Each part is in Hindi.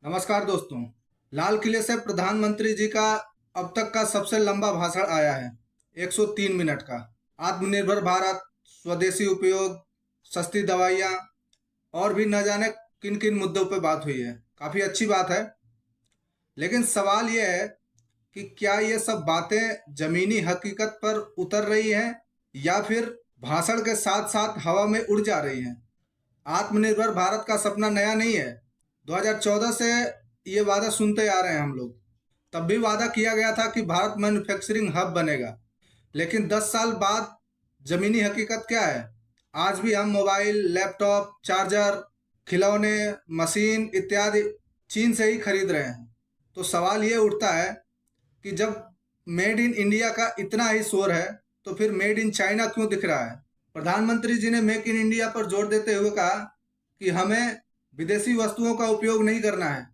नमस्कार दोस्तों। लाल किले से प्रधानमंत्री जी का अब तक का सबसे लंबा भाषण आया है, 103 मिनट का। आत्मनिर्भर भारत, स्वदेशी उपयोग, सस्ती दवाइयाँ और भी न जाने किन किन मुद्दों पे बात हुई है। काफ़ी अच्छी बात है, लेकिन सवाल यह है कि क्या ये सब बातें जमीनी हकीकत पर उतर रही हैं या फिर भाषण के साथ साथ हवा में उड़ जा रही हैं। आत्मनिर्भर भारत का सपना नया नहीं है। 2014 से ये वादा सुनते आ रहे हैं हम लोग। तब भी वादा किया गया था कि भारत मैन्युफैक्चरिंग हब बनेगा, लेकिन 10 साल बाद जमीनी हकीकत क्या है? आज भी हम मोबाइल, लैपटॉप, चार्जर, खिलौने, मशीन इत्यादि चीन से ही खरीद रहे हैं। तो सवाल ये उठता है कि जब मेड इन इंडिया का इतना ही शोर है, तो फिर मेड इन चाइना क्यों दिख रहा है? प्रधानमंत्री जी ने मेक इन इंडिया पर जोर देते हुए कहा कि हमें विदेशी वस्तुओं का उपयोग नहीं करना है।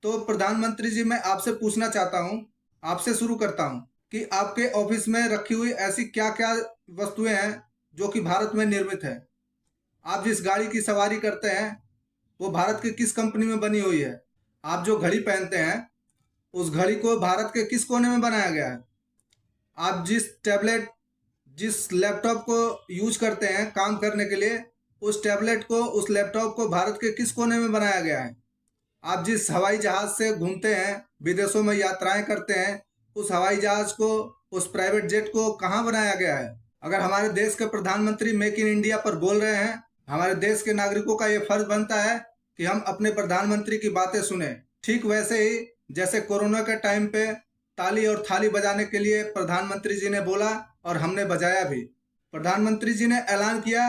तो प्रधानमंत्री जी, मैं आपसे पूछना चाहता हूँ, आपसे शुरू करता हूँ कि आपके ऑफिस में रखी हुई ऐसी क्या क्या वस्तुएं हैं जो कि भारत में निर्मित है? आप जिस गाड़ी की सवारी करते हैं वो भारत की किस कंपनी में बनी हुई है? आप जो घड़ी पहनते हैं उस घड़ी को भारत के किस कोने में बनाया गया है? आप जिस लैपटॉप को यूज करते हैं काम करने के लिए, उस लैपटॉप को भारत के किस कोने में बनाया गया है? आप जिस हवाई जहाज से घूमते हैं, विदेशों में यात्राएं करते हैं, उस हवाई जहाज को, उस प्राइवेट जेट को कहाँ बनाया गया है? अगर हमारे देश के प्रधानमंत्री मेक इन इंडिया पर बोल रहे हैं, हमारे देश के नागरिकों का ये फर्ज बनता है कि हम अपने प्रधानमंत्री की बातें सुने। ठीक वैसे ही जैसे कोरोना के टाइम पे ताली और थाली बजाने के लिए प्रधानमंत्री जी ने बोला और हमने बजाया भी। प्रधानमंत्री जी ने ऐलान किया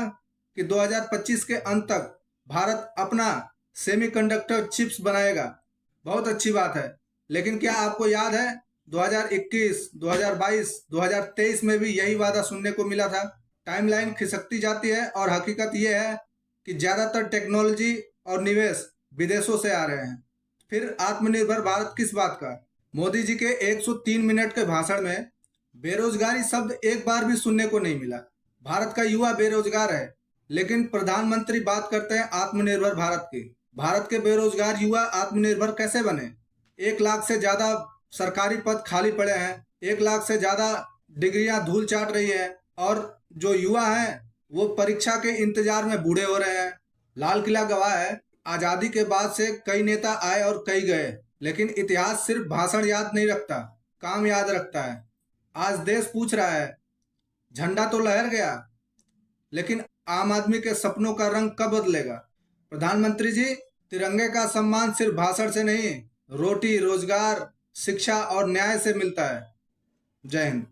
कि 2025 के अंत तक भारत अपना सेमीकंडक्टर चिप्स बनाएगा। बहुत अच्छी बात है, लेकिन क्या आपको याद है 2021, 2022, 2023 में भी यही वादा सुनने को मिला था? टाइमलाइन खिसकती जाती है और हकीकत यह है कि ज्यादातर टेक्नोलॉजी और निवेश विदेशों से आ रहे हैं। फिर आत्मनिर्भर भारत किस बात का? मोदी जी के 103 मिनट के भाषण में बेरोजगारी शब्द एक बार भी सुनने को नहीं मिला। भारत का युवा बेरोजगार है, लेकिन प्रधानमंत्री बात करते हैं आत्मनिर्भर भारत की। भारत के बेरोजगार युवा आत्मनिर्भर कैसे बने? 1 लाख से ज्यादा सरकारी पद खाली पड़े हैं, 1 लाख से ज्यादा डिग्रियां धूल चाट रही है, और जो युवा हैं वो परीक्षा के इंतजार में बूढ़े हो रहे हैं। लाल किला गवाह है, आजादी के बाद से कई नेता आए और कई गए, लेकिन इतिहास सिर्फ भाषण याद नहीं रखता, काम याद रखता है। आज देश पूछ रहा है, झंडा तो लहर गया, लेकिन आम आदमी के सपनों का रंग कब बदलेगा? प्रधानमंत्री जी, तिरंगे का सम्मान सिर्फ भाषण से नहीं, रोटी, रोजगार, शिक्षा और न्याय से मिलता है। जय हिंद।